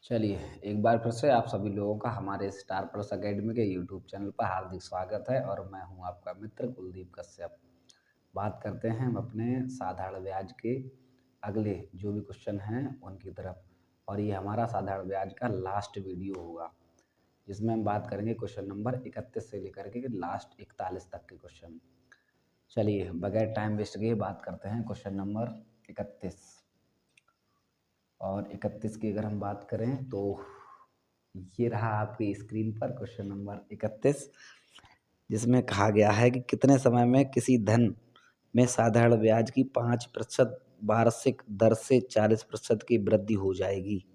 चलिए, एक बार फिर से आप सभी लोगों का हमारे स्टार प्लस अकेडमी के यूट्यूब चैनल पर हार्दिक स्वागत है और मैं हूं आपका मित्र कुलदीप कश्यप। बात करते हैं हम अपने साधारण ब्याज के अगले जो भी क्वेश्चन हैं उनकी तरफ। और ये हमारा साधारण ब्याज का लास्ट वीडियो होगा, जिसमें हम बात करेंगे क्वेश्चन नंबर 31 से लेकर के लास्ट 41 तक के क्वेश्चन। चलिए, बगैर टाइम वेस्ट किए बात करते हैं क्वेश्चन नंबर 31। और 31 की अगर हम बात करें तो ये रहा आपकी स्क्रीन पर क्वेश्चन नंबर 31, जिसमें कहा गया है कि कितने समय में किसी धन में साधारण ब्याज की 5% वार्षिक दर से 40% की वृद्धि हो जाएगी।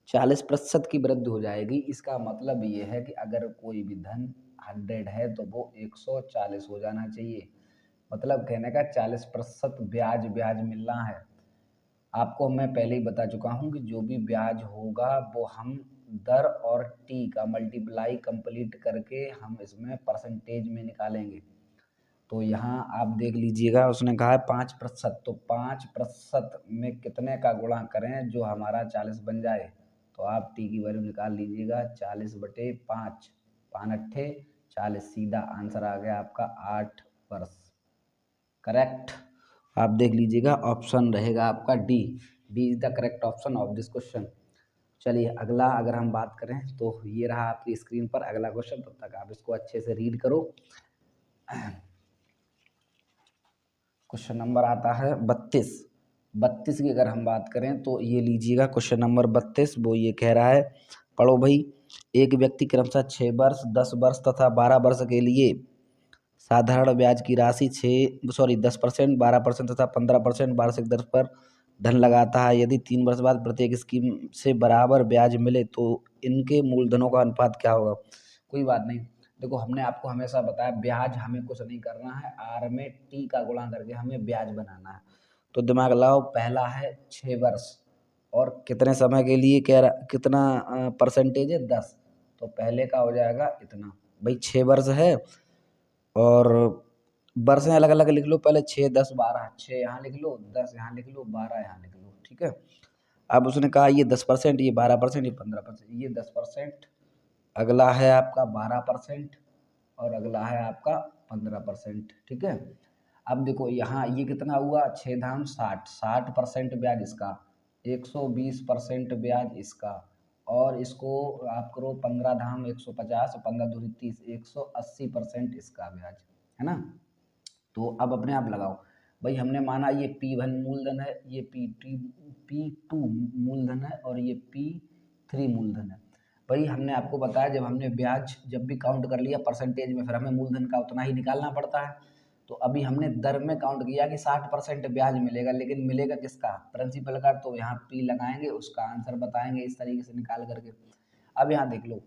40% की वृद्धि हो जाएगी, इसका मतलब ये है कि अगर कोई भी धन 100 है तो वो 140 हो जाना चाहिए। मतलब कहने का 40% ब्याज ब्याज मिलना है। आपको मैं पहले ही बता चुका हूँ कि जो भी ब्याज होगा वो हम दर और टी का मल्टीप्लाई कंप्लीट करके हम इसमें परसेंटेज में निकालेंगे। तो यहाँ आप देख लीजिएगा, उसने कहा है 5%, तो 5% में कितने का गुणा करें जो हमारा 40 बन जाए। तो आप टी की वैल्यू निकाल लीजिएगा, 40/5, 5 अट्ठे 40, सीधा आंसर आ गया आपका 8 वर्ष। करेक्ट। आप देख लीजिएगा, ऑप्शन रहेगा आपका D. D is the correct option of this question. चलिए, अगला अगर हम बात करें तो ये रहा आपकी स्क्रीन पर अगला क्वेश्चन। तब तक आप इसको अच्छे से रीड करो। क्वेश्चन नंबर आता है 32। 32 की अगर हम बात करें तो ये लीजिएगा क्वेश्चन नंबर 32। वो ये कह रहा है, पढ़ो भाई। एक व्यक्ति क्रमशः 6 वर्ष, 10 वर्ष तथा 12 वर्ष के लिए साधारण ब्याज की राशि 10%, 12% तथा 15% वार्षिक दर पर धन लगाता है। यदि 3 वर्ष बाद प्रत्येक स्कीम से बराबर ब्याज मिले तो इनके मूलधनों का अनुपात क्या होगा। कोई बात नहीं, देखो हमने आपको हमेशा बताया ब्याज हमें कुछ नहीं करना है, आर में टी का गुणा करके हमें ब्याज बनाना है। तो दिमाग लगाओ, पहला है 6 वर्ष और कितने समय के लिए कह रहा, कितना परसेंटेज है 10। तो पहले का हो जाएगा इतना, भाई 6 वर्ष है और वर्षें अलग अलग लिख लो। पहले 6, 10, 12, 6 यहाँ लिख लो, 10 यहाँ लिख लो, 12 यहाँ लिख लो, ठीक है। अब उसने कहा ये 10%, ये 12%, ये 15%, ये 10%, अगला है आपका 12% और अगला है आपका 15%, ठीक है। अब देखो यहाँ ये कितना हुआ, 6 धाम 60, 60% ब्याज इसका, 120% ब्याज इसका, और इसको आप करो 15 धाम 150, 15 दूनी 30, 180% इसका ब्याज है ना। तो अब अपने आप लगाओ भाई, हमने माना ये P1 मूलधन है, ये P2 मूलधन है और ये P3 मूलधन है। भाई हमने आपको बताया जब हमने ब्याज जब भी काउंट कर लिया परसेंटेज में, फिर हमें मूलधन का उतना ही निकालना पड़ता है। तो अभी हमने दर में काउंट किया कि 60% ब्याज मिलेगा, लेकिन मिलेगा किसका, प्रिंसिपल का। तो यहाँ P लगाएंगे, उसका आंसर बताएंगे इस तरीके से निकाल करके। अब यहाँ देख लो,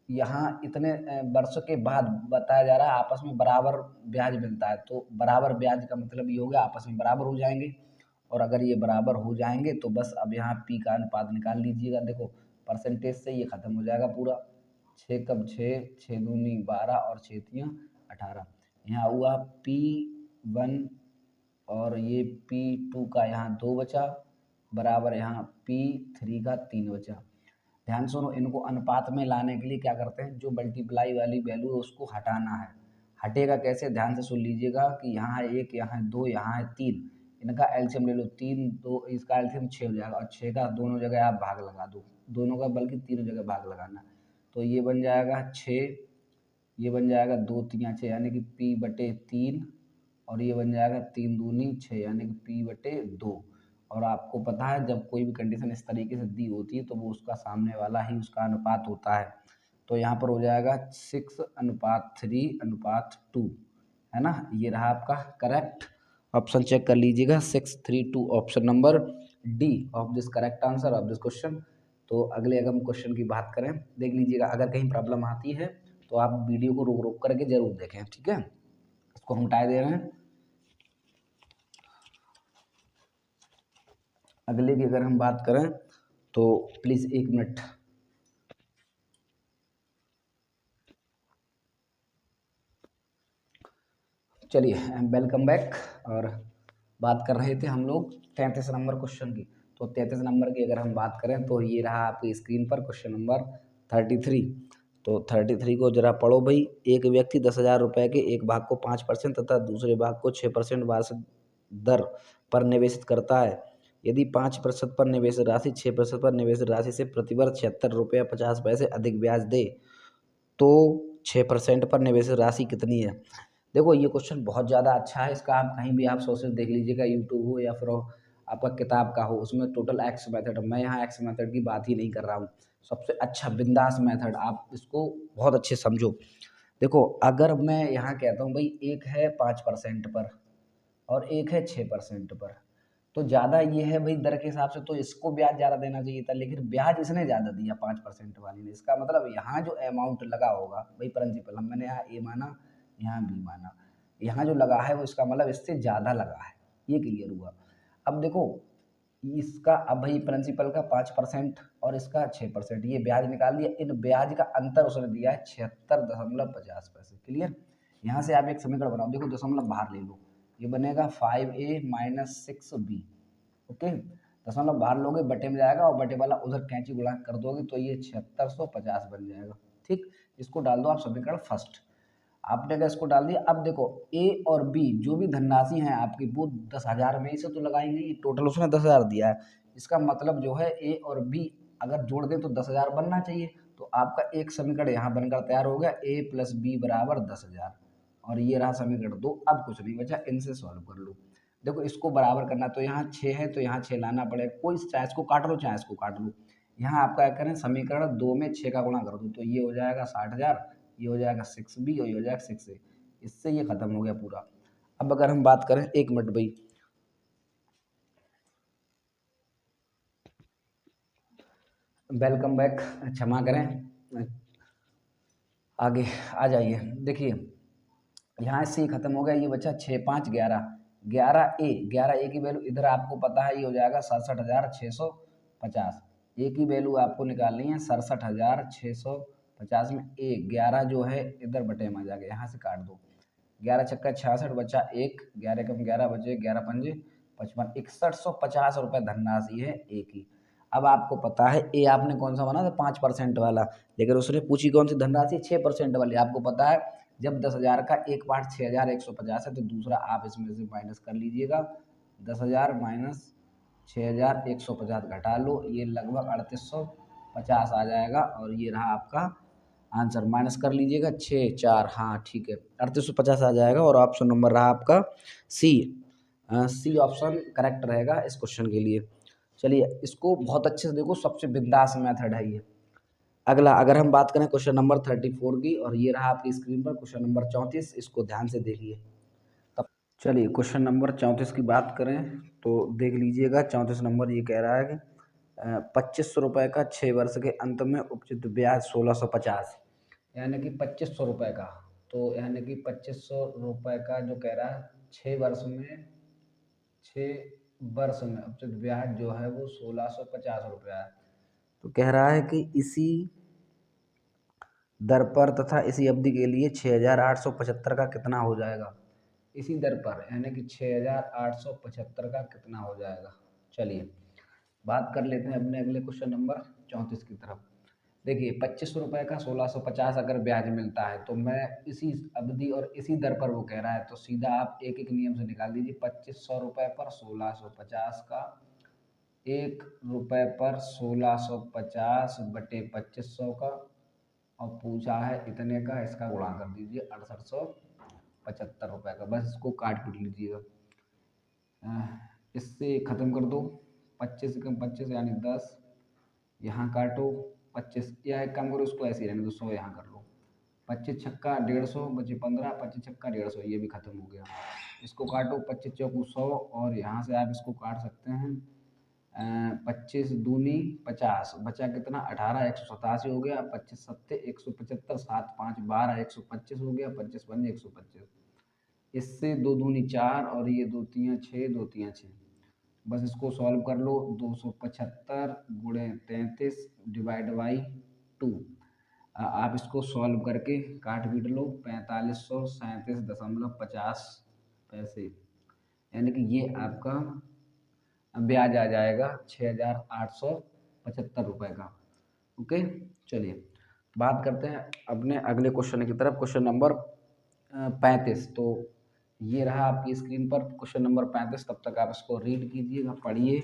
यहाँ इतने वर्षों के बाद बताया जा रहा है आपस में बराबर ब्याज मिलता है। तो बराबर ब्याज का मतलब ये हो गया आपस में बराबर हो जाएंगे, और अगर ये बराबर हो जाएंगे तो बस अब यहाँ पी का अनुपात निकाल लीजिएगा। देखो परसेंटेज से ये खत्म हो जाएगा पूरा। 6 कब 6, 6 दूनी 12 और 6 तियाँ 18। यहाँ हुआ P1 और ये P2 का यहाँ 2 बचा, बराबर यहाँ P3 का 3 बचा। ध्यान सुनो, इनको अनुपात में लाने के लिए क्या करते हैं, जो मल्टीप्लाई वाली वैल्यू है उसको हटाना है। हटेगा कैसे, ध्यान से सुन लीजिएगा कि यहाँ है 1, यहाँ है 2, यहाँ है 3, इनका एलसीएम ले लो, 3 2 इसका एलसीएम 6 हो जाएगा, और 6 का दोनों जगह आप भाग लगा दो, दोनों का बल्कि तीनों जगह भाग लगाना। तो ये बन जाएगा 6, ये बन जाएगा 2 तियाँ 6 यानी कि P/3, और ये बन जाएगा 3 दूनी 6 यानी कि P/2। और आपको पता है जब कोई भी कंडीशन इस तरीके से दी होती है तो वो उसका सामने वाला ही उसका अनुपात होता है। तो यहाँ पर हो जाएगा 6:3:2, है ना। ये रहा आपका करेक्ट ऑप्शन, चेक कर लीजिएगा 6:3:2, option number D of this correct answer of this question. तो अगले अगर हम क्वेश्चन की बात करें, देख लीजिएगा, अगर कहीं प्रॉब्लम आती है तो आप वीडियो को रोक रोक करके जरूर देखें, ठीक है। इसको हम हटा दे रहे हैं। अगले की अगर हम बात करें तो प्लीज़ 1 मिनट। चलिए, वेलकम बैक। और बात कर रहे थे हम लोग 33 नंबर क्वेश्चन की। तो 33 नंबर की अगर हम बात करें तो ये रहा आपकी स्क्रीन पर क्वेश्चन नंबर 33। तो 33 को जरा पढ़ो भाई। एक व्यक्ति 10,000 रुपये के एक भाग को 5% तथा दूसरे भाग को 6% वार्षिक दर पर निवेशित करता है। यदि 5% पर निवेशित राशि 6% पर निवेशित राशि से प्रतिवर्ष 76 रुपये 50 पैसे अधिक ब्याज दे तो 6% पर निवेशित राशि कितनी है। देखो ये क्वेश्चन बहुत ज़्यादा अच्छा है। इसका आप कहीं भी आप सोर्सेज देख लीजिएगा, यूट्यूब हो या फिर आपका किताब का हो, उसमें टोटल एक्स मेथड। मैं यहाँ एक्स मेथड की बात ही नहीं कर रहा हूँ। सबसे अच्छा बिंदास मेथड, आप इसको बहुत अच्छे समझो। देखो अगर मैं यहाँ कहता हूँ भाई एक है 5% पर और एक है 6% पर, तो ज़्यादा ये है भाई दर के हिसाब से, तो इसको ब्याज ज़्यादा देना चाहिए था, लेकिन ब्याज इसने ज़्यादा दिया 5% वाली ने। इसका मतलब यहाँ जो अमाउंट लगा होगा भाई प्रिंसिपल, मैंने यहाँ ए माना, यहाँ बी माना, यहाँ जो लगा है वो इसका मतलब इससे ज़्यादा लगा है। ये क्लियर हुआ। अब देखो इसका, अब भाई प्रिंसिपल का 5% और इसका 6%, ये ब्याज निकाल दिया। इन ब्याज का अंतर उसने दिया है 76.50 पैसे। क्लियर। यहाँ से आप एक समीकरण बनाओ। देखो दशमलव बाहर ले लो, ये बनेगा 5a माइनस 6b। ओके, दशमलव बाहर लोगे बटे में जाएगा और बटे वाला उधर कैंची गुणा कर दोगे तो ये 7650 बन जाएगा। ठीक, इसको डाल दो आप समीकरण फर्स्ट। आपने अगर इसको डाल दिया, अब देखो ए और बी जो भी धनराशि है आपकी वो 10,000 में ही से तो लगाएंगे, टोटल उसने 10,000 दिया है। इसका मतलब जो है ए और बी अगर जोड़ दें तो 10,000 बनना चाहिए। तो आपका एक समीकरण यहाँ बनकर तैयार हो गया, ए प्लस बी बराबर 10,000। और ये रहा समीकरण 2। अब कुछ नहीं बचा, इनसे सॉल्व कर लो। देखो इसको बराबर करना, तो यहाँ 6 है तो यहाँ 6 लाना पड़ेगा। कोई चाहे इसको काट लो चाहे इसको काट लो। यहाँ आपका क्या करें, समीकरण 2 में 6 का गुणा कर दो तो ये हो जाएगा 60,000, ये हो जाएगा 6b और ये हो जाएगा 6a। इससे ये खत्म हो गया पूरा। अब अगर हम बात करें, एक मिनट भाई, वेलकम बैक, क्षमा करें, आगे आ जाइए। देखिए यहाँ से ही खत्म हो गया, ये बचा 6 5 11, 11a की वैल्यू इधर आपको पता है, ये हो जाएगा 67,650। ए की वैल्यू आपको निकालनी है 67,650 में ए 11 जो है इधर बटे में आ जाएगा, यहाँ से काट दो। 11 छक्का 66 बचा 1, 11 कम 11 बचे 11 पंजे 55, 6150 रुपये धनराशि है ए की। अब आपको पता है ए आपने कौन सा बना था 5% वाला, लेकिन उसने पूछी कौन सी धनराशि 6% वाली। आपको पता है जब 10,000 का एक पार्ट 6,150 है तो दूसरा आप इसमें से माइनस कर लीजिएगा। 10,000 माइनस 6,150 घटा लो, ये लगभग 3,850 आ जाएगा। और ये रहा आपका आंसर, माइनस कर लीजिएगा 6 4, हाँ ठीक है 3,850 आ जाएगा। और ऑप्शन नंबर रहा आपका सी। सी ऑप्शन करेक्ट रहेगा इस क्वेश्चन के लिए। चलिए इसको बहुत अच्छे से देखो, सबसे बिंदास मेथड है ये। अगला अगर हम बात करें क्वेश्चन नंबर 34 की, और ये रहा आपकी स्क्रीन पर क्वेश्चन नंबर 34, इसको ध्यान से देखिए। तब चलिए क्वेश्चन नंबर 34 की बात करें तो देख लीजिएगा। 34 नंबर ये कह रहा है कि 2500 रुपये का 6 वर्ष के अंत में उपचित ब्याज 1650, यानी कि 2500 रुपये का। तो यानी कि 2500 रुपये का जो कह रहा है 6 वर्ष में, 6 वर्ष में उपचित ब्याज जो है वो 1650 रुपया है। तो कह रहा है कि इसी दर पर तथा इसी अवधि के लिए 6,875 का कितना हो जाएगा। इसी दर पर यानी कि 6,875 का कितना हो जाएगा। चलिए बात कर लेते हैं अपने अगले क्वेश्चन नंबर 34 की तरफ। देखिए 2500 रुपये का 1650 अगर ब्याज मिलता है तो मैं इसी अवधि और इसी दर पर वो कह रहा है, तो सीधा आप एक एक नियम से निकाल दीजिए। 2500 रुपये पर 1650 का, 1 रुपये पर 1650 बटे 2500 का, और पूछा है इतने का, इसका गुणा कर दीजिए 6875 रुपये का। बस इसको काट पीट लीजिएगा, इससे ख़त्म कर दो। 25 कम 25 यानी 10, यहाँ काटो 25, या एक काम करो इसको ऐसे ही रहने दो, 100 यहाँ कर लो। 25 छक्का 150 बचे 15, 25 छक्का 150, ये भी खत्म हो गया। इसको काटो 25 चौकू 100, और यहाँ से आप इसको काट सकते हैं 25 दूनी 50, बचा कितना 18, 187 हो गया। 25 सत्ते 175, 7 5 12, 125 हो गया। 25 पंजे 125, इससे 2 दूनी 4 और ये 2 तियाँ 6, 2 तियाँ 6। बस इसको सॉल्व कर लो, 275 गुणे 33 डिवाइड बाई 2। आप इसको सॉल्व करके काट पीट लो, 4537.50 पैसे, यानी कि ये आपका ब्याज आ जाएगा 6,875 रुपये का। ओके, चलिए बात करते हैं अपने अगले क्वेश्चन की तरफ। Question number 35। तो ये रहा आपकी स्क्रीन पर क्वेश्चन नंबर 35। तब तक आप इसको रीड कीजिएगा, पढ़िए।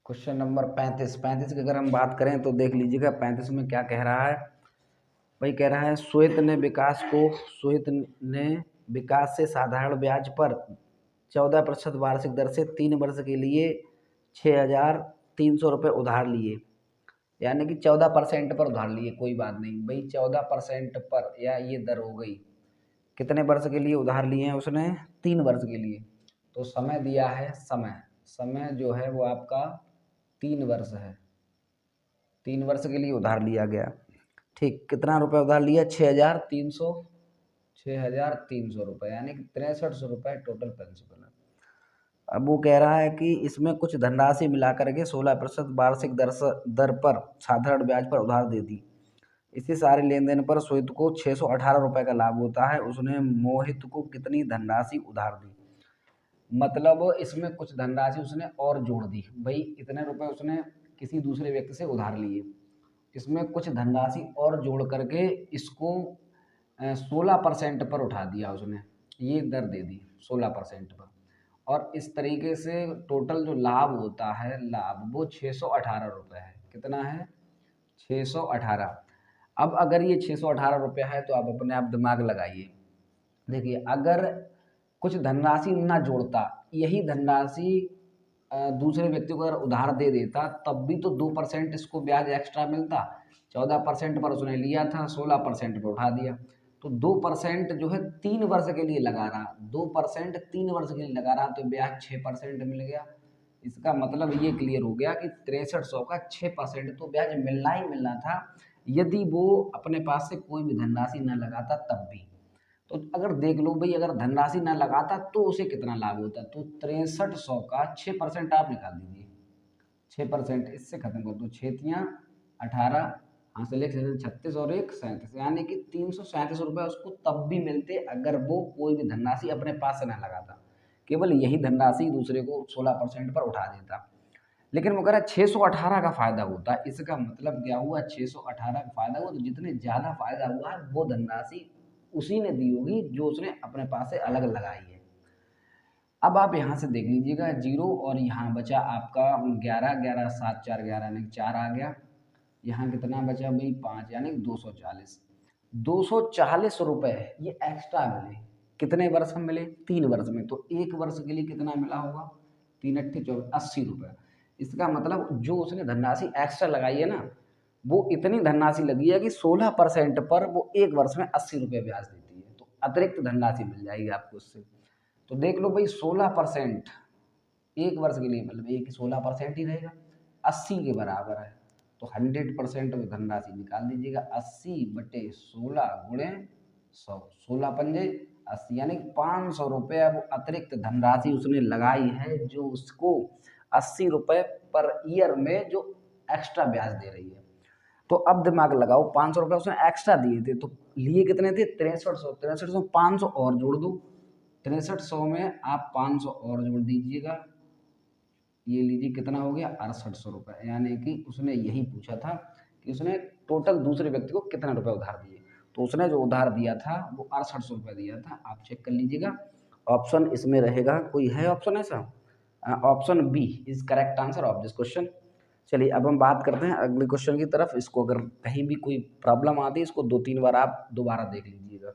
क्वेश्चन नंबर 35 की अगर हम बात करें तो देख लीजिएगा 35 में क्या कह रहा है। वही कह रहा है, श्वेत ने विकास से साधारण ब्याज पर 14% वार्षिक दर से 3 वर्ष के लिए 6,300 रुपये उधार लिए। यानी कि 14% पर उधार लिए, कोई बात नहीं भाई, 14% पर, या ये दर हो गई। कितने वर्ष के लिए उधार लिए हैं उसने? 3 वर्ष के लिए। तो समय दिया है, समय जो है वो आपका 3 वर्ष है। 3 वर्ष के लिए उधार लिया गया। ठीक, कितना रुपए उधार लिया? 6,300 रुपये, यानी कि 6300 रुपये टोटल प्रिंसिपल है। अब वो कह रहा है कि इसमें कुछ धनराशि मिला करके 16% वार्षिक दर पर साधारण ब्याज पर उधार दे दी। इसी सारे लेन देन पर श्वेत को 618 रुपये का लाभ होता है। उसने मोहित को कितनी धनराशि उधार दी? मतलब इसमें कुछ धनराशि उसने और जोड़ दी। भाई इतने रुपए उसने किसी दूसरे व्यक्ति से उधार लिए, इसमें कुछ धनराशि और जोड़ करके इसको 16% पर उठा दिया उसने, ये दर दे दी 16% पर। और इस तरीके से टोटल जो लाभ होता है, लाभ वो 618 रुपये है। कितना है? 618। अब अगर ये 618 रुपये है तो आप अपने आप दिमाग लगाइए। देखिए, अगर कुछ धनराशि ना जोड़ता, यही धनराशि दूसरे व्यक्ति को अगर उधार दे देता, तब भी तो 2% इसको ब्याज एक्स्ट्रा मिलता। 14% पर उसने लिया था, 16% पर उठा दिया। तो 2% जो है 3 वर्ष के लिए लगा रहा, 2% 3 वर्ष के लिए लगा रहा, तो ब्याज 6% मिल गया। इसका मतलब ये क्लियर हो गया कि 6300 का 6% तो ब्याज मिलना ही मिलना था, यदि वो अपने पास से कोई भी धनराशि न लगाता तब भी। तो अगर देख लो भाई, अगर धनराशि ना लगाता तो उसे कितना लाभ होता? तो 6300 का 6% आप निकाल दीजिए। 6%, इससे खत्म कर दो। 6×18, हाँ से 36 और 1 37, यानी कि 337 रुपये उसको तब भी मिलते अगर वो कोई भी धनराशि अपने पास से ना लगाता, केवल यही धनराशि दूसरे को 16% पर उठा देता। लेकिन वो कह रहा है 618 का फायदा होता। इसका मतलब क्या हुआ? 618 का फायदा हुआ, तो जितने ज़्यादा फायदा हुआ है वो धनराशि उसी ने दी होगी जो उसने अपने पास से अलग लगाई है। अब आप यहाँ से देख लीजिएगा, 0 और यहाँ बचा आपका 11, 11 7 4 11 यानी 4 आ गया। यहाँ कितना बचा भाई? 5, यानी 240। 240 रुपये ये एक्स्ट्रा मिले। कितने वर्ष में मिले? 3 वर्ष में। तो 1 वर्ष के लिए कितना मिला होगा? 3 8 24, 80 रुपये। इसका मतलब जो उसने धनराशि एक्स्ट्रा लगाई है ना, वो इतनी धनराशि लगी है कि 16% पर वो 1 वर्ष में 80 रुपये ब्याज देती है। तो अतिरिक्त धनराशि मिल जाएगी आपको उससे। तो देख लो भाई, 16% 1 वर्ष के लिए, मतलब एक 16% ही रहेगा, 80 के बराबर है। तो 100% में धनराशि निकाल दीजिएगा। 80/16 गुणे 100, 16 पंजे 80, यानी 500 रुपये वो अतिरिक्त धनराशि उसने लगाई है, जो उसको 80 रुपये पर ईयर में जो एक्स्ट्रा ब्याज दे रही है। तो अब दिमाग लगाओ, 500 रुपये उसने एक्स्ट्रा दिए थे, तो लिए कितने थे? 6300। 6300 में 500 और जोड़ दो। 6300 में आप 500 और जोड़ दीजिएगा, ये लीजिए कितना हो गया? 6800 रुपये। यानी कि उसने यही पूछा था कि उसने टोटल दूसरे व्यक्ति को कितने रुपए उधार दिए। तो उसने जो उधार दिया था वो 6800 रुपये दिया था। आप चेक कर लीजिएगा, ऑप्शन इसमें रहेगा। कोई है ऑप्शन ऐसा? Option B is correct answer of this question. चलिए अब हम बात करते हैं अगले क्वेश्चन की तरफ। इसको अगर कहीं भी कोई प्रॉब्लम आती है, इसको 2-3 बार आप दोबारा देख लीजिएगा,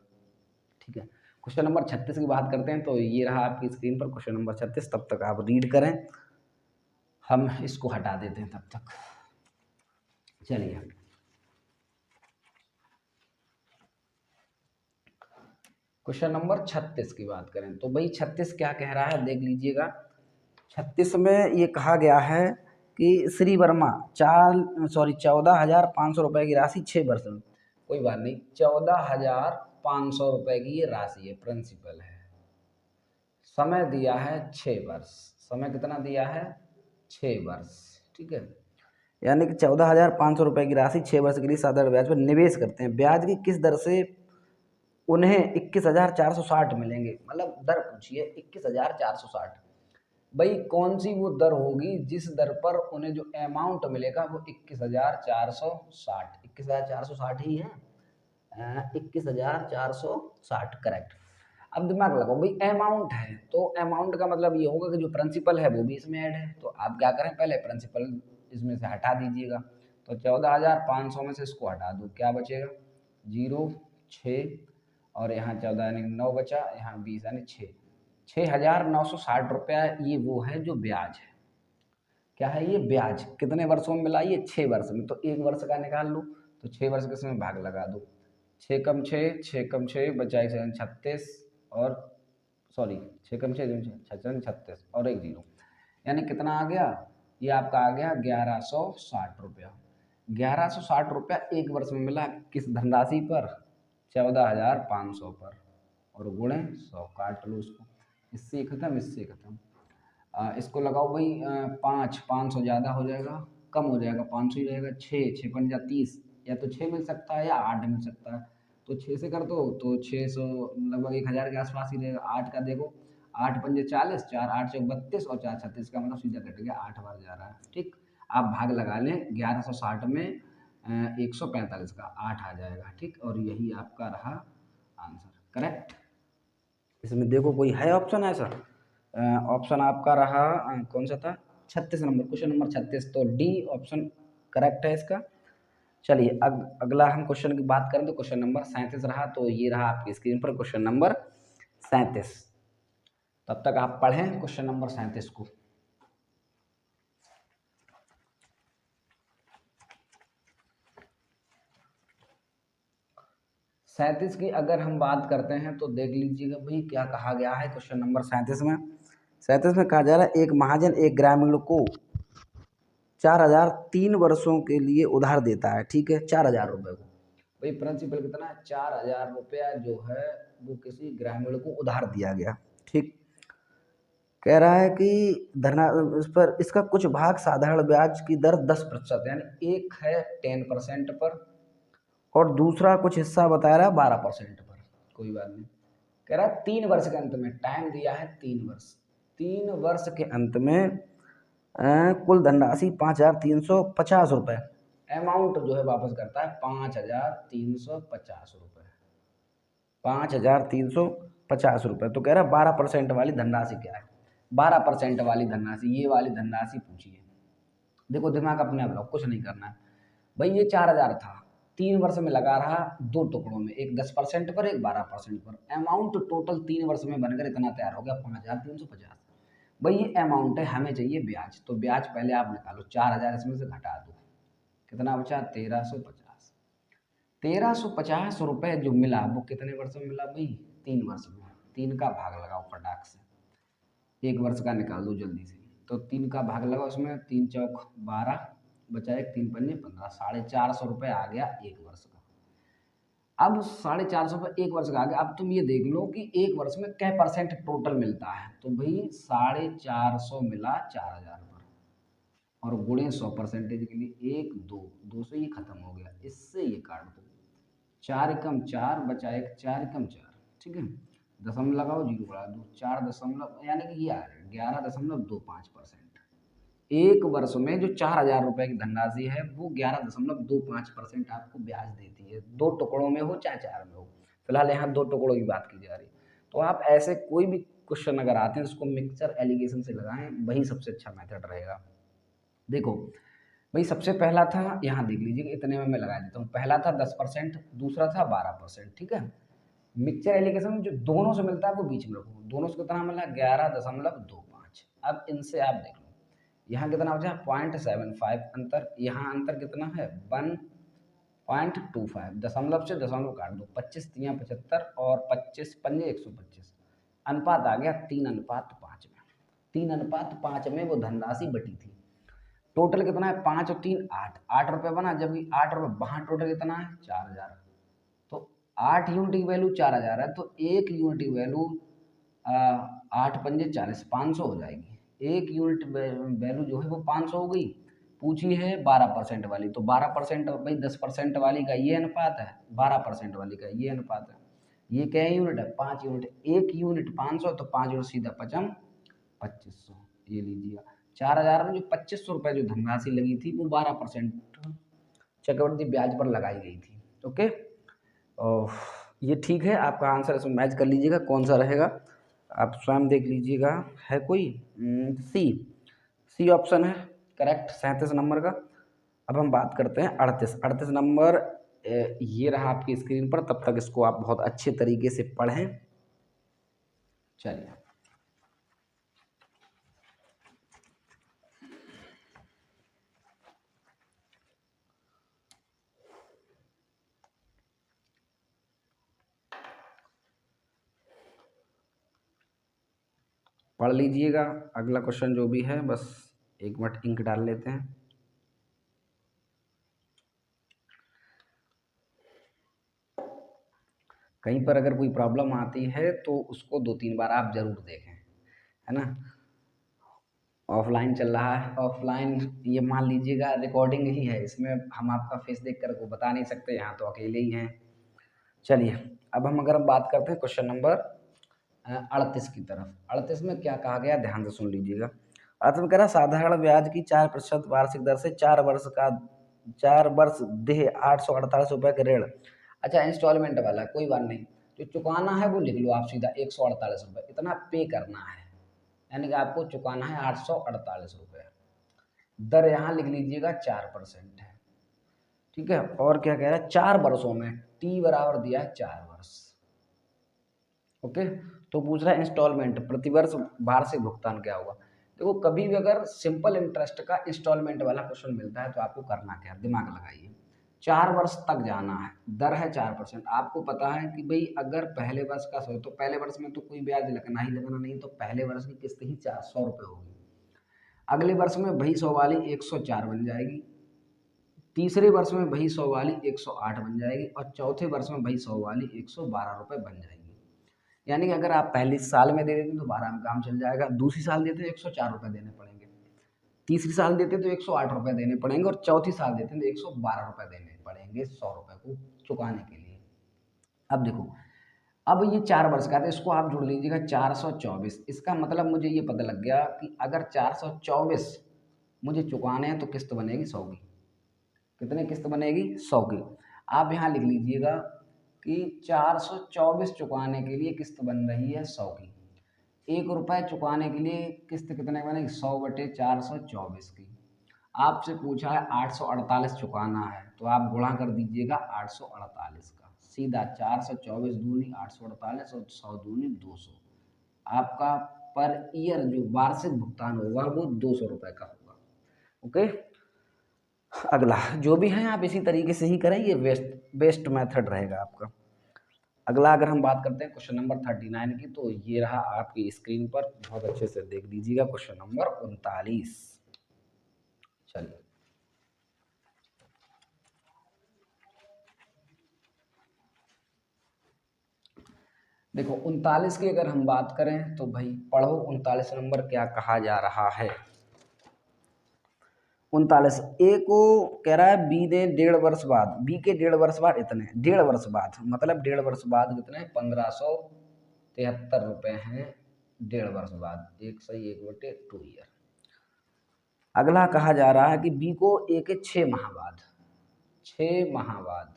ठीक है। क्वेश्चन नंबर 36 की बात करते हैं। तो ये रहा आपकी स्क्रीन पर क्वेश्चन नंबर 36। तब तक आप रीड करें, हम इसको हटा देते हैं तब तक। चलिए क्वेश्चन नंबर 36 की बात करें तो भाई 36 क्या कह रहा है, देख लीजिएगा। 36 में ये कहा गया है कि श्री वर्मा 14,500 रुपये की राशि 6 वर्ष में, कोई बात नहीं, 14,500 रुपये की ये राशि है, प्रिंसिपल है। समय दिया है 6 वर्ष। समय कितना दिया है? 6 वर्ष, ठीक है। यानी कि 14,500 रुपये की राशि 6 वर्ष के लिए साधारण ब्याज पर निवेश करते हैं। ब्याज की किस दर से उन्हें 21,460 मिलेंगे। मतलब दर पूछिए 21,460। भाई कौन सी वो दर होगी जिस दर पर उन्हें जो अमाउंट मिलेगा वो 21,460, 21,460 ही है। 21,460 करेक्ट। अब दिमाग लगाओ भाई, अमाउंट है तो अमाउंट का मतलब ये होगा कि जो प्रिंसिपल है वो भी इसमें ऐड है। तो आप क्या करें, पहले प्रिंसिपल इसमें से हटा दीजिएगा। तो 14,500 में से इसको हटा दो, क्या बचेगा 0, 6 और यहाँ 14 यानी 9 बचा, यहाँ 20 यानी 6, 6,960 रुपया ये वो है जो ब्याज है। क्या है ये ब्याज, कितने वर्षों में मिला, ये 6 वर्ष में। तो 1 वर्ष का निकाल लो, तो 6 वर्ष के इसमें भाग लगा दो। 6 कम 6, 6 कम 6 बचा 36 और सॉरी 6 कम 6 36 और 1 0, यानी कितना आ गया, ये आपका आ गया 1160 रुपया। 1160 रुपया 1 वर्ष में मिला किस धनराशि पर, 14,500 पर, और गुणे 100, काट लो इसको, इससे खत्म इससे खत्म। इसको लगाओ भाई 500 ज़्यादा हो जाएगा, कम हो जाएगा, 500 ही रहेगा। 6 पंजा 30, या तो 6 मिल सकता है या 8 मिल सकता है। तो 6 से कर दो तो 600 लगभग 1,000 के आसपास ही रहेगा। 8 का देखो, 8 पंजे 40, 4 8 चौक 32 और 4 36 का मतलब सीधा कट गया, 8 बार जा रहा है। ठीक, आप भाग लगा लें 1160 में 145 का 8 आ जाएगा। ठीक, और यही आपका रहा आंसर करेक्ट। इसमें देखो कोई है ऑप्शन ऐसा, ऑप्शन आपका रहा कौन सा था, 36 नंबर, क्वेश्चन नंबर 36। तो डी ऑप्शन करेक्ट है इसका। चलिए अगला हम क्वेश्चन की बात करें तो क्वेश्चन नंबर 37 रहा। तो ये रहा आपकी स्क्रीन पर क्वेश्चन नंबर 37। तब तक आप पढ़ें क्वेश्चन नंबर 37 को। सैंतीस की अगर हम बात करते हैं तो देख लीजिएगा भाई क्या कहा गया है क्वेश्चन नंबर 37 में। 37 में कहा जा रहा है एक महाजन एक ग्रामीण को 4,000 3 वर्षों के लिए उधार देता है। ठीक है, 4,000 रुपये को। भाई प्रिंसिपल कितना है, 4,000 रुपया जो है वो किसी ग्रामीण को उधार दिया गया। ठीक, कह रहा है कि धरना इस पर इसका कुछ भाग साधारण ब्याज की दर 10%, यानी एक है 10% पर और दूसरा कुछ हिस्सा बता रहा है 12% पर। कोई बात नहीं, कह रहा है 3 वर्ष के अंत में, टाइम दिया है 3 वर्ष, 3 वर्ष के अंत में कुल धनराशि 5,350 रुपये, अमाउंट जो है वापस करता है 5,350 रुपये, 5,350 रुपये। तो कह रहा है 12% वाली धनराशि क्या है, 12% वाली धनराशि, ये वाली धनराशि पूछिए। देखो दिमाग अपने आप लगाओ, कुछ नहीं करना है भाई। ये 4,000 था, 3 वर्ष में लगा रहा 2 टुकड़ों में, एक 10% पर एक 12% पर। अमाउंट टोटल 3 वर्ष में बनकर इतना तैयार हो गया 5,350। भाई ये अमाउंट है, हमें चाहिए ब्याज, तो ब्याज पहले आप निकालो, 4,000 इसमें से घटा दो, कितना बचा 1,350। 1,350 रुपये जो मिला वो कितने वर्ष में मिला भाई, 3 वर्ष में। 3 का भाग लगाओ फटाक से, 1 वर्ष का निकाल दो जल्दी से। तो 3 का भाग लगाओ उसमें, 3 चौक 12 बचा, एक 3 पंजे 15, 450 रुपये आ गया 1 वर्ष का। अब 450 रुपये 1 वर्ष का आ गया। अब तुम ये देख लो कि 1 वर्ष में क्या परसेंट टोटल मिलता है। तो भाई 450 मिला 4,000 पर, और गुणे 100% के लिए 1 2 2 से ये खत्म हो गया, इससे ये काट दो, 4 एकम 4 बचा, एक 4 एकम 4। ठीक है, दशमलव लगाओ, 0 बढ़ा दो, 4 दशमलव यानी कि ये आ रहा है 11.25%। 1 वर्ष में जो 4,000 रुपये की धनराशि है वो 11.25% आपको ब्याज देती है, 2 टुकड़ों में हो चाहे 4 में हो। फिलहाल यहाँ 2 टुकड़ों की बात की जा रही है। तो आप ऐसे कोई भी क्वेश्चन अगर आते हैं उसको मिक्सचर एलिगेशन से लगाएं, वही सबसे अच्छा मेथड रहेगा। देखो भाई सबसे पहला था, यहाँ देख लीजिए इतने में मैं लगा देता हूँ, पहला था 10%, दूसरा था 12%। ठीक है, मिक्सचर एलिगेशन जो दोनों से मिलता है वो बीच में रखो, दोनों से कितना मिला 11.25। अब इनसे आप देख लो, यहाँ कितना बचा 0.75 अंतर, यहाँ अंतर कितना है 1.25, दशमलव से दशमलव काट दो, 25 तियाँ 75 और 25 पंजे 125, अनुपात आ गया 3:5 में। 3:5 में वो धनराशि बटी थी। टोटल कितना है 5 और 3 8, 8 रुपये बना, जबकि 8 रुपये वहाँ टोटल कितना है 4,000। तो 8 यूनिट की वैल्यू 4,000 है, तो 1 यूनिट की वैल्यू 8 पंजे 40, 500 हो जाएगी। 1 यूनिट वैल्यू जो है वो 500 हो गई। पूछी है 12% वाली, तो 12% भाई 10% वाली का ये अनुपात है, 12% वाली का ये अनुपात है। ये क्या यूनिट है, 5 यूनिट, 1 यूनिट 500 तो 5 यूनिट सीधा पचम 2500। ये लीजिएगा 4000 में जो 2500 रुपये जो धनराशि लगी थी वो 12% चक्रवृद्धि ब्याज पर लगाई गई थी। ओके, और ये ठीक है, आपका आंसर इसमें मैच कर लीजिएगा कौन सा रहेगा, आप स्वयं देख लीजिएगा। है कोई सी, सी ऑप्शन है करेक्ट 37 नंबर का। अब हम बात करते हैं 38 नंबर, ये रहा आपकी स्क्रीन पर, तब तक इसको आप बहुत अच्छे तरीके से पढ़ें। चलिए पढ़ लीजिएगा, अगला क्वेश्चन जो भी है, बस एक मिनट इंक डाल लेते हैं। कहीं पर अगर कोई प्रॉब्लम आती है तो उसको 2-3 बार आप ज़रूर देखें, है ना। ऑफलाइन चल रहा है, ऑफलाइन ये मान लीजिएगा रिकॉर्डिंग ही है, इसमें हम आपका फेस देख कर को बता नहीं सकते, यहाँ तो अकेले ही हैं। चलिए अब हम अगर बात करते हैं क्वेश्चन नंबर 38 की तरफ। 38 में क्या कहा गया, ध्यान से सुन लीजिएगा। 38 में कह रहा साधारण ब्याज की 4% वार्षिक दर से 4 वर्ष देह 848 रुपये का ऋण। अच्छा इंस्टॉलमेंट वाला कोई बात नहीं, जो चुकाना है वो लिख लो आप सीधा 148 रुपये, इतना पे करना है, यानी कि आपको चुकाना है 848 रुपये। दर यहाँ लिख लीजिएगा 4% है, ठीक है। और क्या कह रहा है, 4 वर्षों में, टी बराबर दिया है 4 वर्ष। ओके, तो पूछ रहा है इंस्टॉलमेंट प्रतिवर्ष वार्षिक भुगतान क्या होगा। देखो कभी भी अगर सिंपल इंटरेस्ट का इंस्टॉलमेंट वाला क्वेश्चन मिलता है तो आपको करना क्या है, दिमाग लगाइए। 4 वर्ष तक जाना है, दर है 4%। आपको पता है कि भाई अगर पहले वर्ष का 100 तो पहले वर्ष में तो कोई ब्याज लगना ही लगना नहीं, तो पहले वर्ष की किस्त ही 400 रुपये होगी। अगले वर्ष में वही 100 वाली 104 बन जाएगी, तीसरे वर्ष में वही 100 वाली 108 बन जाएगी, और चौथे वर्ष में वही 100 वाली 112 रुपये बन जाएगी। यानी कि अगर आप पहले साल में दे देते तो 12 में काम चल जाएगा, दूसरी साल देते तो 104 रुपये देने पड़ेंगे, तीसरी साल देते तो 108 रुपये देने पड़ेंगे, और चौथी साल देते तो 112 रुपये देने पड़ेंगे 100 रुपये को चुकाने के लिए। अब देखो, अब ये 4 वर्ष का था, इसको आप जोड़ लीजिएगा 424। इसका मतलब मुझे ये पता लग गया कि अगर 424 मुझे चुकाने हैं तो किस्त बनेगी 100 की। कितने किस्त बनेगी, 100 की। आप यहाँ लिख लीजिएगा कि 424 चुकाने के लिए किस्त बन रही है 100 की। 1 रुपये चुकाने के लिए किस्त कितने बनेगी, 100/424 की। आपसे पूछा है 848 चुकाना है, तो आप गुणा कर दीजिएगा 848 का, सीधा 424 दूनी 848 और 100 दूनी 200। आपका पर ईयर जो वार्षिक भुगतान होगा वो 200 रुपये का होगा। ओके, अगला जो भी है आप इसी तरीके से ही करें, ये बेस्ट मेथड रहेगा आपका। अगला अगर हम बात करते हैं क्वेश्चन नंबर 39 की, तो ये रहा आपकी स्क्रीन पर, बहुत अच्छे से देख लीजिएगा क्वेश्चन नंबर 39। चलिए देखो 39 की अगर हम बात करें तो भाई पढ़ो 39 नंबर क्या कहा जा रहा है। 39 ए को कह रहा है बी ने 1.5 वर्ष बाद, बी के 1.5 वर्ष बाद इतने, 1.5 वर्ष बाद मतलब 1.5 वर्ष बाद कितने 1573 रुपये हैं 1.5 वर्ष बाद, 1/1/2 ईयर। अगला कहा जा रहा है कि बी को ए के 6 माह बाद, 6 माह बाद,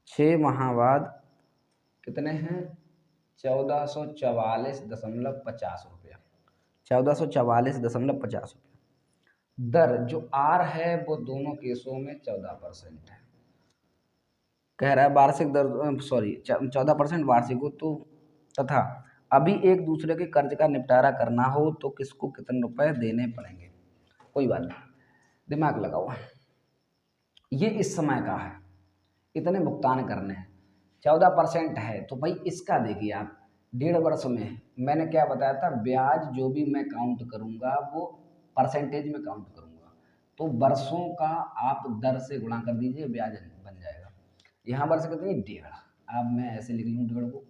6 माह बाद कितने हैं 1444.50 रुपया, 1444.50 रुपया। दर जो आर है वो दोनों केसों में 14% है। कह रहा है वार्षिक दर 14% वार्षिक हो तो, तथा अभी एक दूसरे के कर्ज का निपटारा करना हो तो किसको कितने रुपए देने पड़ेंगे। कोई बात नहीं, दिमाग लगाओ, ये इस समय का है, इतने भुगतान करने हैं, 14% है तो भाई इसका देखिए आप 1.5 वर्ष में मैंने क्या बताया था, ब्याज जो भी मैं काउंट करूंगा वो परसेंटेज में काउंट करूंगा, तो वर्षों का आप दर से गुणा कर दीजिए, ब्याज बन जाएगा। यहाँ वर्ष कितनी 1.5, अब मैं ऐसे लिख लूँ 1.5 को,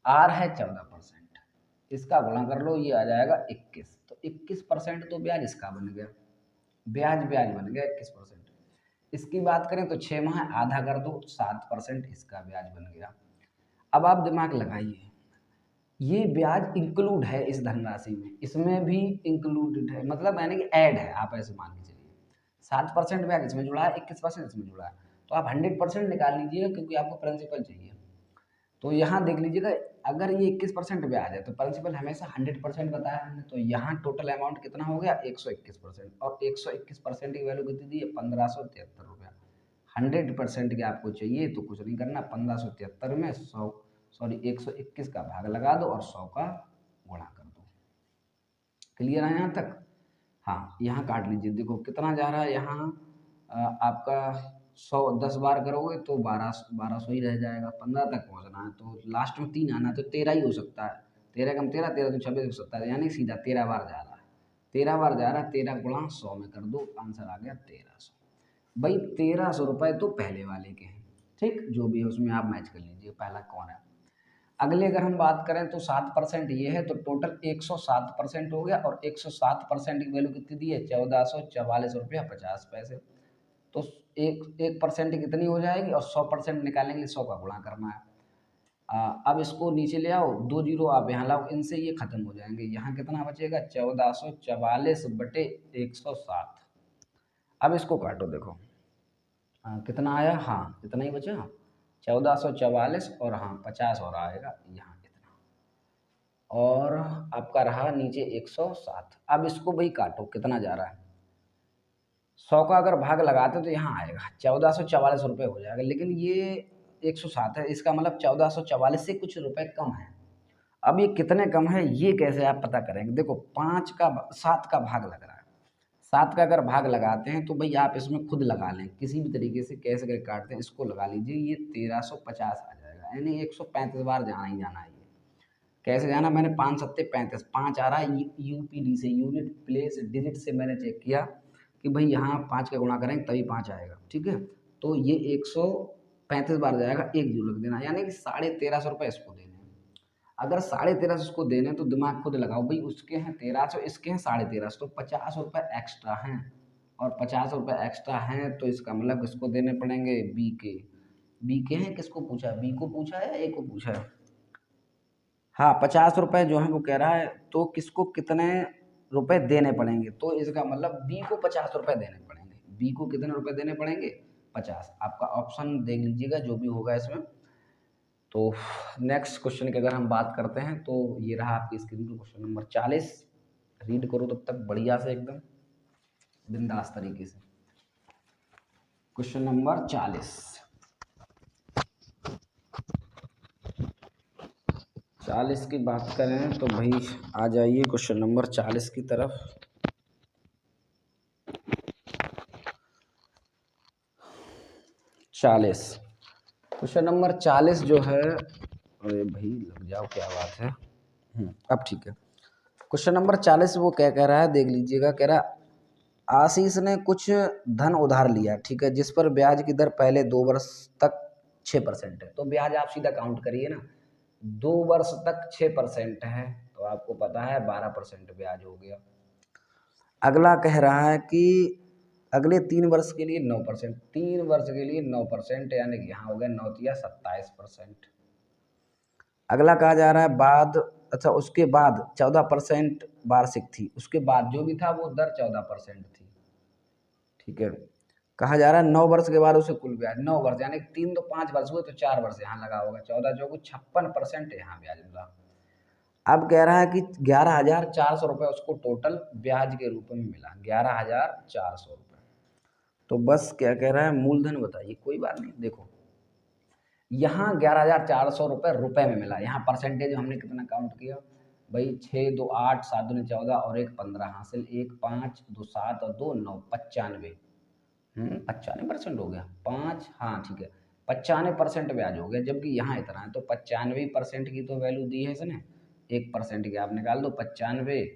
आर है 14%, इसका गुणा कर लो ये आ जाएगा 21, तो 21% तो ब्याज इसका बन गया, ब्याज बन गया 21%। इसकी बात करें तो 6 माह आधा कर दो 7% इसका ब्याज बन गया। अब आप दिमाग लगाइए, ये ब्याज इंक्लूड है इस धनराशि में, इसमें भी इंक्लूडेड है, मतलब यानी कि ऐड है, आप ऐसे मान के चलिए। 7% ब्याज इसमें जुड़ा है, 21% इसमें जुड़ा है, तो आप 100% निकाल लीजिएगा क्योंकि आपको प्रिंसिपल चाहिए। तो यहाँ देख लीजिएगा, अगर ये 21% ब्याज है तो प्रिंसिपल हमेशा 100% बताया हमने, तो यहाँ टोटल अमाउंट कितना हो गया 121%, और 121% की वैल्यू कितनी दी है 1573 रुपया। 100% की आपको चाहिए तो कुछ नहीं करना, 1573 में 121 का भाग लगा दो और 100 का गुणा कर दो। क्लियर है यहाँ तक? हाँ, यहाँ काट लीजिए, देखो कितना जा रहा है यहाँ आपका 100 10 बार करोगे तो 1200 ही रह जाएगा। 15 तक पहुँचना है तो लास्ट में 3 आना है, तो 13 ही हो सकता है। 13 कम 13, 13 तो 26 हो सकता है, यानी सीधा 13 बार जा रहा है। 13 बार जा रहा है, 13 गुणा 100 में कर दो, आंसर आ गया 1300। भाई 1300 रुपये तो पहले वाले के हैं, ठीक, जो भी है उसमें आप मैच कर लीजिए पहला कौन है। अगले अगर हम बात करें तो 7% ये है, तो टोटल 107% हो गया, और 107% की वैल्यू कितनी दी है 1444 रुपया 50 पैसे। तो 1% कितनी हो जाएगी, और 100% निकालने के लिए 100 का गुणा करना है। अब इसको नीचे ले आओ, 2 जीरो आप यहाँ लाओ, इनसे ये खत्म हो जाएंगे। यहाँ कितना बचेगा 1444 बटे 107। अब इसको काटो, देखो कितना आया, हाँ इतना ही बचा 1444, और हाँ 50 और आएगा यहाँ इतना, और आपका रहा नीचे 107। अब इसको भाई काटो, कितना जा रहा है 100 का अगर भाग लगाते तो यहाँ आएगा 1444 रुपये हो जाएगा, लेकिन ये 107 है, इसका मतलब 1444 से कुछ रुपए कम है। अब ये कितने कम है ये कैसे आप पता करेंगे, देखो 7 का भाग लग रहा है, 7 का अगर भाग लगाते हैं तो भाई आप इसमें खुद लगा लें, किसी भी तरीके से कैसे करके काटते हैं इसको लगा लीजिए, ये 1350 आ जाएगा, यानी 135 बार जाना ही जाना है। ये कैसे जाना, मैंने 5 सत्ते 35, 5 आ रहा है यूपीडी से, यूनिट प्लेस डिजिट से मैंने चेक किया कि भाई यहाँ 5 का गुणा करेंगे तभी 5 आएगा, ठीक है। तो ये 135 बार जाएगा, एक जीरो लिख देना, यानी कि 1350 रुपये इसको देने हैं। अगर 1350 इसको देने तो दिमाग खुद लगाओ, भाई उसके हैं 1300, इसके हैं 1350, तो 50 रुपये एक्स्ट्रा हैं, और 50 रुपये एक्स्ट्रा हैं तो इसका मतलब किसको देने पड़ेंगे, बी के हैं, किसको पूछा है, बी को पूछा है या ए को पूछा है, हाँ 50 रुपये जो है वो कह रहा है, तो किसको कितने रुपए देने पड़ेंगे, तो इसका मतलब बी को 50 रुपये देने पड़ेंगे। बी को कितने रुपए देने पड़ेंगे 50, आपका ऑप्शन देख लीजिएगा जो भी होगा इसमें। तो नेक्स्ट क्वेश्चन की अगर हम बात करते हैं तो ये रहा आपकी स्क्रीन पर क्वेश्चन नंबर 40। रीड करो तब तक बढ़िया से एकदम बिंदास तरीके से। क्वेश्चन नंबर 40 की बात करें तो भाई आ जाइए क्वेश्चन नंबर 40 की तरफ। 40 क्वेश्चन नंबर 40 जो है, अरे भाई लग जाओ, क्या बात है, अब ठीक है। क्वेश्चन नंबर 40 वो क्या कह रहा है देख लीजिएगा, कह रहा आशीष ने कुछ धन उधार लिया, ठीक है, जिस पर ब्याज की दर पहले 2 वर्ष तक 6% है। तो ब्याज आप सीधा काउंट करिए ना, 2 वर्ष तक 6% है तो आपको पता है 12% ब्याज हो गया। अगला कह रहा है कि अगले 3 वर्ष के लिए 9%, 3 वर्ष के लिए 9%, यानी कि यहाँ हो गया 9 या 27%। अगला कहा जा रहा है बाद, अच्छा उसके बाद 14% वार्षिक थी, उसके बाद जो भी था वो दर 14% थी, ठीक है। कहा जा रहा है 9 वर्ष के बाद उसे कुल ब्याज, 9 वर्ष यानी 3 तो 5 वर्ष हुए तो 4 वर्ष यहाँ लगा होगा, 14 जो कुछ 56% यहाँ ब्याज मिला। अब कह रहा है कि 11,400 रुपये उसको टोटल ब्याज के रूप में मिला, 11,400 रुपये। तो बस क्या कह रहा है मूलधन बताइए, कोई बात नहीं, देखो यहाँ 11,400 रुपये में मिला, यहाँ परसेंटेज हमने कितना काउंट किया भाई, 6 2 8 7 2 14 और 1 15 हासिल, 1 5 2 7 और 2 9, 95, 95% हो गया, 5 हाँ ठीक है 95% ब्याज हो गया, जबकि यहाँ इतना है, तो 95% की तो वैल्यू दी है इसने, 1% की आप निकाल दो, 95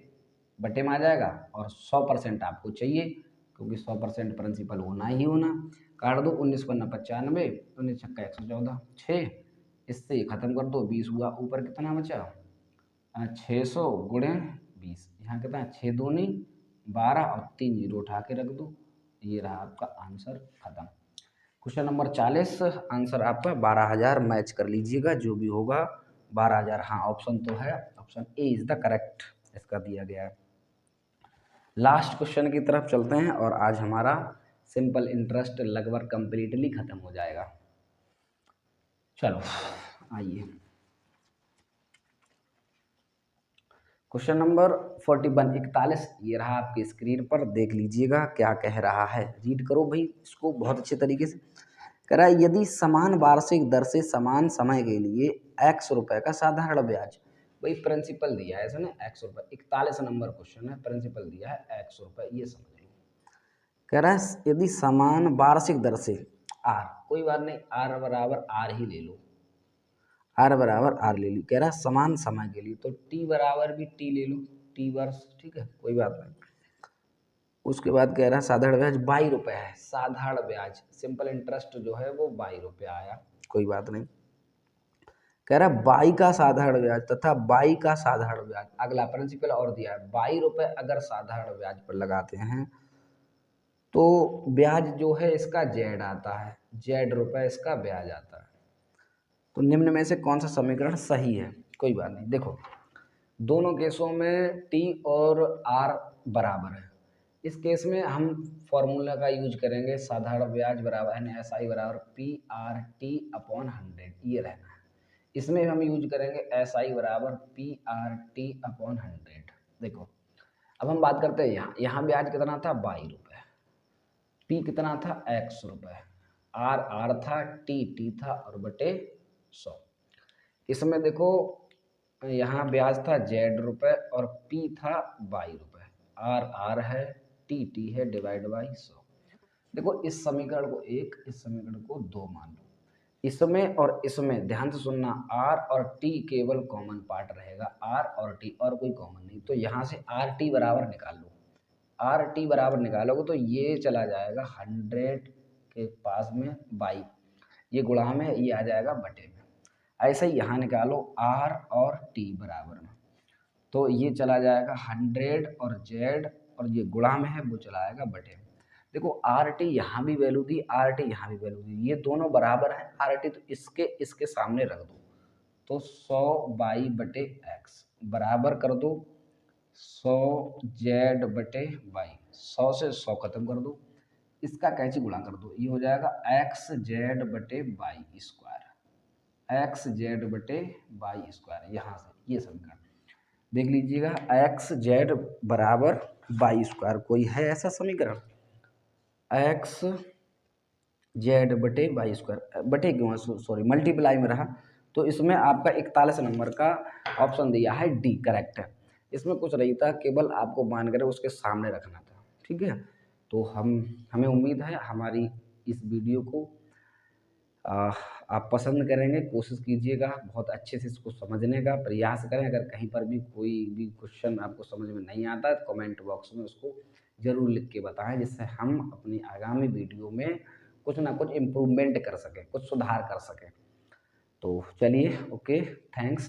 बटे में आ जाएगा, और 100% आपको चाहिए क्योंकि 100% प्रिंसिपल होना ही होना। काट दो, 19 पन्ना 95, 19 छक्का 114, 6 इससे ही खत्म कर दो, 20 हुआ, ऊपर कितना बचा 600 गुणे 20, यहाँ कितना 6 दूनी 12 और 3 जीरो उठा के रख दो, ये रहा आपका आंसर, खत्म। क्वेश्चन नंबर 40 आंसर आपका 12,000 मैच कर लीजिएगा जो भी होगा 12,000। हाँ ऑप्शन तो है, option A is the correct इसका दिया गया है। लास्ट क्वेश्चन की तरफ चलते हैं और आज हमारा सिंपल इंटरेस्ट लगभग कंप्लीटली खत्म हो जाएगा। चलो आइए क्वेश्चन नंबर 41 ये रहा आपकी स्क्रीन पर, देख लीजिएगा क्या कह रहा है, रीड करो भाई इसको बहुत अच्छे तरीके से। कह रहा है यदि समान वार्षिक दर से समान समय के लिए x रुपए का साधारण ब्याज, भाई प्रिंसिपल दिया है इसने x रुपए, 41 नंबर क्वेश्चन है, प्रिंसिपल दिया है x रुपए, ये समझ लो। कह रहा है यदि समान वार्षिक दर से r, कोई बात नहीं r बराबर r ही ले लो, r बराबर r ले ली। कह रहा है समान समय के लिए तो t बराबर भी t ले लो, t वर्ष, ठीक है कोई बात नहीं। उसके बाद कह रहा है साधारण ब्याज 22 रुपये है, साधारण ब्याज सिंपल इंटरेस्ट जो है वो 22 रुपये आया, कोई बात नहीं। कह रहा है 22 का साधारण ब्याज तथा 22 का साधारण ब्याज, अगला प्रिंसिपल और दिया है 22 रुपये अगर साधारण ब्याज पर लगाते हैं तो ब्याज जो है इसका जेड आता है, जेड रुपये इसका ब्याज आता है। तो निम्न में से कौन सा समीकरण सही है, कोई बात नहीं। देखो दोनों केसों में टी और आर बराबर है, इस केस में हम फॉर्मूला का यूज करेंगे साधारण ब्याज बराबर NSI बराबर PRT/100, ये रहना है। इसमें हम यूज करेंगे SI बराबर PRT/100। देखो अब हम बात करते हैं यहाँ ब्याज कितना था 22 रुपये, P कितना था x रुपये, R था, T था और बटे 100। इसमें देखो यहाँ ब्याज था जेड रुपये और P था 22 रुपये, R है, T है, डिवाइड बाई 100। देखो इस समीकरण को 1, इस समीकरण को 2 मान लो। इसमें और इसमें ध्यान से सुनना, R और T केवल कॉमन पार्ट रहेगा, R और T और कोई कॉमन नहीं। तो यहाँ से RT बराबर निकाल लो, RT बराबर निकालोगे तो ये चला जाएगा 100 के पास में 22, ये गुणा में ये आ जाएगा बटे में। ऐसे ही यहाँ निकालो R और T बराबर में, तो ये चला जाएगा 100 और Z और ये गुणा में है वो चला आएगा बटे में। देखो RT यहाँ भी वैल्यू दी, RT यहाँ भी वैल्यू दी, ये दोनों बराबर हैं RT, तो इसके सामने रख दो तो 100 बटे x बराबर कर दो 100Z बटे y, 100 से 100 खत्म कर दो, इसका कैंची गुणा कर दो, ये हो जाएगा XZ बटे y स्क्वायर, XZ बटे y स्क्वायर। यहाँ से ये समीकरण देख लीजिएगा, XZ बराबर y स्क्वायर, कोई है ऐसा समीकरण XZ बटे y स्क्वायर, बटे क्यों सॉरी मल्टीप्लाई में रहा, तो इसमें आपका 41 नंबर का ऑप्शन दिया है डी करेक्ट है। इसमें कुछ नहीं था, केवल आपको मान कर उसके सामने रखना था, ठीक है। तो हमें उम्मीद है हमारी इस वीडियो को आप पसंद करेंगे, कोशिश कीजिएगा बहुत अच्छे से इसको समझने का प्रयास करें। अगर कहीं पर भी कोई भी क्वेश्चन आपको समझ में नहीं आता है तो कमेंट बॉक्स में उसको ज़रूर लिख के बताएं, जिससे हम अपनी आगामी वीडियो में कुछ ना कुछ इम्प्रूवमेंट कर सकें, कुछ सुधार कर सकें। तो चलिए ओके, थैंक्स।